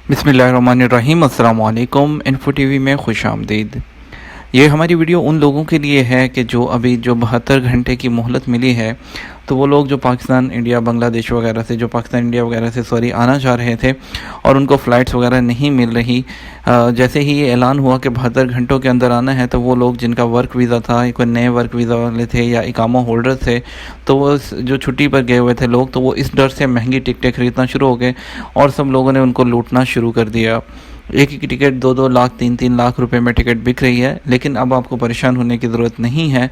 बिस्मिल्लाहिर्रहमानिर्रहीम। अस्सलाम वालेकुम। इन्फो टीवी में खुश आमदीद। ये हमारी वीडियो उन लोगों के लिए है कि जो अभी 72 घंटे की मोहलत मिली है, तो वो लोग जो पाकिस्तान, इंडिया, बांग्लादेश वगैरह से, जो पाकिस्तान, इंडिया वगैरह से आना चाह रहे थे और उनको फ़्लाइट्स वगैरह नहीं मिल रही। जैसे ही ये ऐलान हुआ कि 72 घंटों के अंदर आना है, तो वो लोग जिनका वर्क वीज़ा था, कोई नए वर्क वीज़ा वाले थे या इकामा होल्डर थे, तो वो जो छुट्टी पर गए हुए थे लोग, तो वो इस डर से महंगी टिकटें ख़रीदना शुरू हो गए और सब लोगों ने उनको लूटना शुरू कर दिया। एक ही टिकट 2-2 लाख, 3-3 लाख रुपए में टिकट बिक रही है। लेकिन अब आपको परेशान होने की ज़रूरत नहीं है।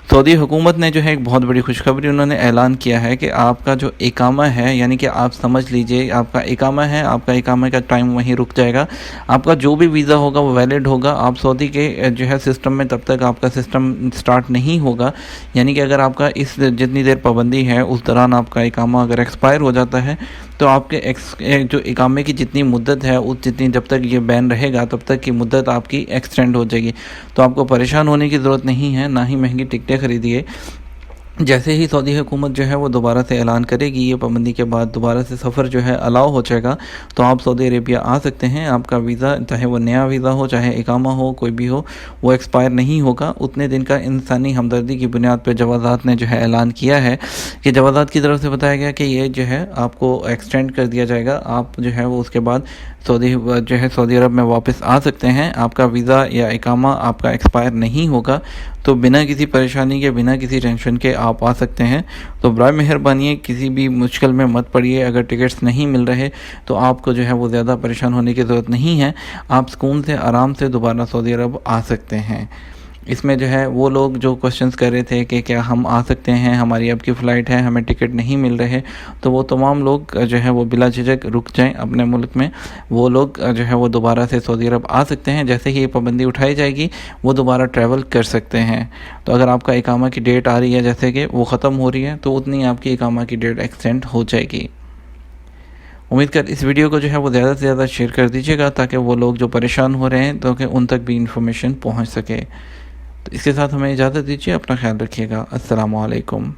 सऊदी हुकूमत ने जो है एक बहुत बड़ी खुशखबरी उन्होंने ऐलान किया है कि आपका जो इकामा है, यानी कि आप समझ लीजिए आपका इकामा है, आपका इकामा का टाइम वहीं रुक जाएगा। आपका जो भी वीज़ा होगा वो वैलिड होगा। आप सऊदी के जो है सिस्टम में तब तक आपका सिस्टम स्टार्ट नहीं होगा। यानी कि अगर आपका इस जितनी देर पाबंदी है उस दौरान आपका इकामा अगर एक्सपायर हो जाता है, तो आपके जो इकामे की जितनी मुद्दत है उस जितनी जब तक ये बैन रहेगा तब तक की मुद्दत आपकी एक्सटेंड हो जाएगी। तो आपको परेशान होने की ज़रूरत नहीं है, ना ही महंगी टिकटें खरीदिए। जैसे ही सऊदी हुकूमत जो है वो दोबारा से ऐलान करेगी, ये पाबंदी के बाद दोबारा से सफ़र जो है अलाउ हो जाएगा, तो आप सऊदी अरेबिया आ सकते हैं। आपका वीज़ा, चाहे वो नया वीज़ा हो, चाहे इकामा हो, कोई भी हो, वो एक्सपायर नहीं होगा। उतने दिन का इंसानी हमदर्दी की बुनियाद पर जवाज़ात ने जो है ऐलान किया है कि जवाज़ात की तरफ से बताया गया कि ये जो है आपको एक्सटेंड कर दिया जाएगा। आप जो है वो उसके बाद सऊदी अरब में वापस आ सकते हैं। आपका वीज़ा या इकामा आपका एक्सपायर नहीं होगा, तो बिना किसी परेशानी के, बिना किसी टेंशन के आप आ सकते हैं। तो बराए मेहरबानी किसी भी मुश्किल में मत पड़िए। अगर टिकट्स नहीं मिल रहे तो आपको जो है वो ज़्यादा परेशान होने की ज़रूरत नहीं है। आप सुकून से, आराम से दोबारा सऊदी अरब आ सकते हैं। इसमें जो है वो लोग जो क्वेश्चंस कर रहे थे कि क्या हम आ सकते हैं, हमारी अब की फ़्लाइट है, हमें टिकट नहीं मिल रहे, तो वो तमाम लोग जो है वो बिला झिझक रुक जाएं अपने मुल्क में। वो लोग जो है वो दोबारा से सऊदी अरब आ सकते हैं। जैसे ही ये पाबंदी उठाई जाएगी वो दोबारा ट्रैवल कर सकते हैं। तो अगर आपका इकामा की डेट आ रही है, जैसे कि वो ख़त्म हो रही है, तो उतनी आपकी इकामा की डेट एक्सटेंड हो जाएगी। उम्मीद कर इस वीडियो को जो है वो ज़्यादा से ज़्यादा शेयर कर दीजिएगा, ताकि वो लोग जो परेशान हो रहे हैं तो कि उन तक भी इंफॉर्मेशन पहुँच सके। तो इसके साथ हमें इजाज़त दीजिए। अपना ख्याल रखिएगा। अस्सलामु अलैकुम।